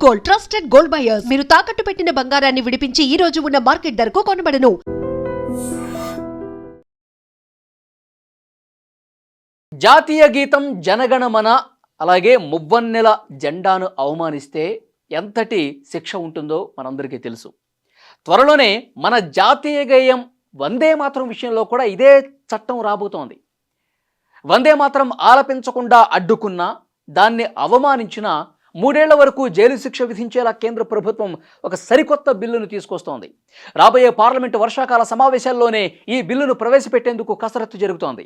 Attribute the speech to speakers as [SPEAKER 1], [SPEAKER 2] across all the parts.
[SPEAKER 1] Gold, trusted gold buyers. మీరు తాకట్టు పెట్టిన బంగారాన్ని విడిపించి ఈ రోజు ఉన్న మార్కెట్ ధరకు కొనబడను.
[SPEAKER 2] జాతీయ గీతం జనగణమన అలాగే మువ్వన్నెల జెండాను అవమానిస్తే ఎంతటి శిక్ష ఉంటుందో మనందరికీ తెలుసు. త్వరలోనే మన జాతీయ గేయం వందే మాతరం విషయంలో కూడా ఇదే చట్టం రాబోతోంది. వందే మాతరం ఆలపించకుండా అడ్డుకున్నా, దాన్ని అవమానించిన 3 ఏళ్ల వరకు జైలు శిక్ష విధించేలా కేంద్ర ప్రభుత్వం ఒక సరికొత్త బిల్లును తీసుకొస్తోంది. రాబోయే పార్లమెంటు వర్షాకాల సమావేశాల్లోనే ఈ బిల్లును ప్రవేశపెట్టేందుకు కసరత్తు జరుగుతోంది.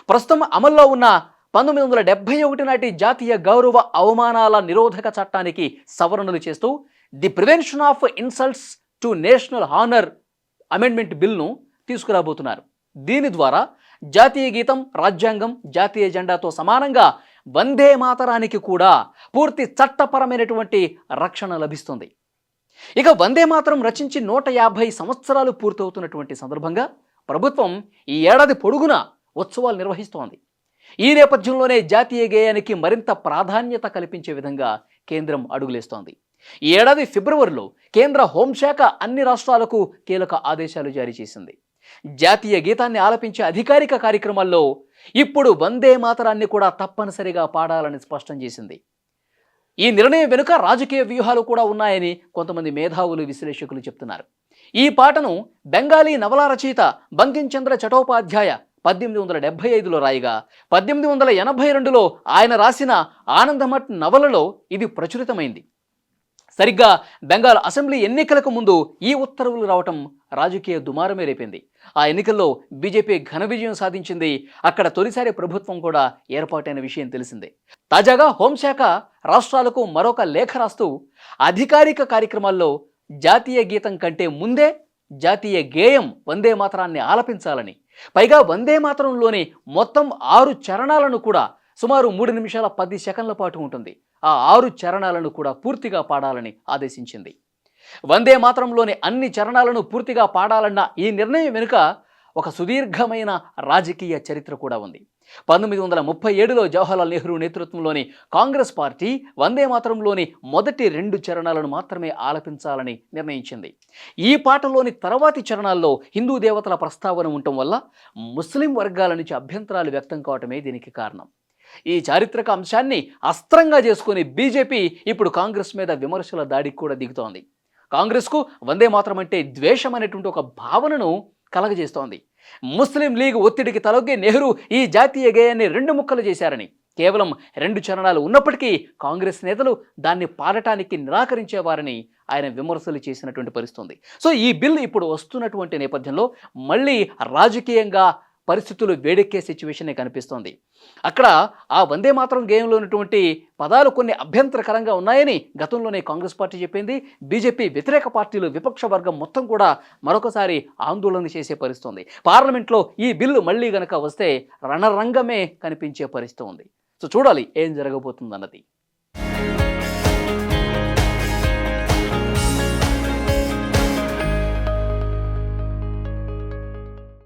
[SPEAKER 2] ప్రస్తుతం అమల్లో ఉన్న 1971 నాటి జాతీయ గౌరవ అవమానాల నిరోధక చట్టానికి సవరణలు చేస్తూ the prevention of insults to national honour amendment బిల్ను తీసుకురాబోతున్నారు. దీని ద్వారా జాతీయ గీతం, రాజ్యాంగం, జాతీయ జెండాతో సమానంగా వందే మాతరానికి కూడా పూర్తి చట్టపరమైనటువంటి రక్షణ లభిస్తుంది. ఇక వందే మాతరం రచించి 150 సంవత్సరాలు పూర్తవుతున్నటువంటి సందర్భంగా ప్రభుత్వం ఈ ఏడాది పొడుగునా ఉత్సవాలు నిర్వహిస్తోంది. ఈ నేపథ్యంలోనే జాతీయ గేయానికి మరింత ప్రాధాన్యత కల్పించే విధంగా కేంద్రం అడుగులేస్తోంది. ఈ ఏడాది ఫిబ్రవరిలో కేంద్ర హోంశాఖ అన్ని రాష్ట్రాలకు కీలక ఆదేశాలు జారీ చేసింది. జాతీయ గీతాన్ని ఆలపించే అధికారిక కార్యక్రమాల్లో ఇప్పుడు వందే మాతరాన్ని కూడా తప్పనిసరిగా పాడాలని స్పష్టం చేసింది. ఈ నిర్ణయం వెనుక రాజకీయ వ్యూహాలు కూడా ఉన్నాయని కొంతమంది మేధావులు, విశ్లేషకులు చెప్తున్నారు. ఈ పాటను బెంగాలీ నవలా రచయిత బంకించంద్ర చటోపాధ్యాయ 1875లో రాయగా 1882లో ఆయన రాసిన ఆనందమఠ్ నవలలో ఇది ప్రచురితమైంది. సరిగ్గా బెంగాల్ అసెంబ్లీ ఎన్నికలకు ముందు ఈ ఉత్తర్వులు రావటం రాజకీయ దుమారమే రేపింది. ఆ ఎన్నికల్లో బీజేపీ ఘన విజయం సాధించింది. అక్కడ తొలిసారి ప్రభుత్వం కూడా ఏర్పాటైన విషయం తెలిసిందే. తాజాగా హోంశాఖ రాష్ట్రాలకు మరొక లేఖ రాస్తూ అధికారిక కార్యక్రమాల్లో జాతీయ గీతం కంటే ముందే జాతీయ గేయం వందే మాతరాన్ని ఆలపించాలని, పైగా వందే మాతరంలోని మొత్తం 6 చరణాలను కూడా సుమారు 3 నిమిషాల 10 సెకండ్ల పాటు ఉంటుంది. ఆ 6 చరణాలను కూడా పూర్తిగా పాడాలని ఆదేశించింది. వందే మాతరంలోని అన్ని చరణాలను పూర్తిగా పాడాలన్న ఈ నిర్ణయం వెనుక ఒక సుదీర్ఘమైన రాజకీయ చరిత్ర కూడా ఉంది. 1937లో జవహర్లాల్ నెహ్రూ నేతృత్వంలోని కాంగ్రెస్ పార్టీ వందే మాతరంలోని మొదటి 2 చరణాలను మాత్రమే ఆలపించాలని నిర్ణయించింది. ఈ పాటలోని తర్వాతి చరణాల్లో హిందూ దేవతల ప్రస్తావన ఉండటం వల్ల ముస్లిం వర్గాల నుంచి అభ్యంతరాలు వ్యక్తం కావటమే దీనికి కారణం. ఈ చారిత్రక అంశాన్ని అస్త్రంగా చేసుకుని బీజేపీ ఇప్పుడు కాంగ్రెస్ మీద విమర్శల దాడికి కూడా దిగుతోంది. కాంగ్రెస్కు వందే మాతరం అంటే ద్వేషం అనేటువంటి ఒక భావనను కలగజేస్తోంది. ముస్లిం లీగ్ ఒత్తిడికి తలొగ్గి నెహ్రూ ఈ జాతీయ గేయాన్ని 2 ముక్కలు చేశారని, కేవలం 2 చరణాలు ఉన్నప్పటికీ కాంగ్రెస్ నేతలు దాన్ని పాడటానికి నిరాకరించేవారని ఆయన విమర్శలు చేసినటువంటి పరిస్థితి. సో ఈ బిల్ ఇప్పుడు వస్తున్నటువంటి నేపథ్యంలో మళ్ళీ రాజకీయంగా పరిస్థితులు వేడెక్కే సిచ్యువేషనే కనిపిస్తోంది. అక్కడ ఆ వందే మాతరం గేయంలో ఉన్నటువంటి పదాలు కొన్ని అభ్యంతరకరంగా ఉన్నాయని గతంలోనే కాంగ్రెస్ పార్టీ చెప్పింది. బీజేపీ వ్యతిరేక పార్టీలు, విపక్ష వర్గం మొత్తం కూడా మరొకసారి ఆందోళన చేసే పరిస్థితి. పార్లమెంట్లో ఈ బిల్లు మళ్ళీ గనక వస్తే రణరంగమే కనిపించే పరిస్థితి ఉంది. సో చూడాలి ఏం జరగబోతుందన్నది.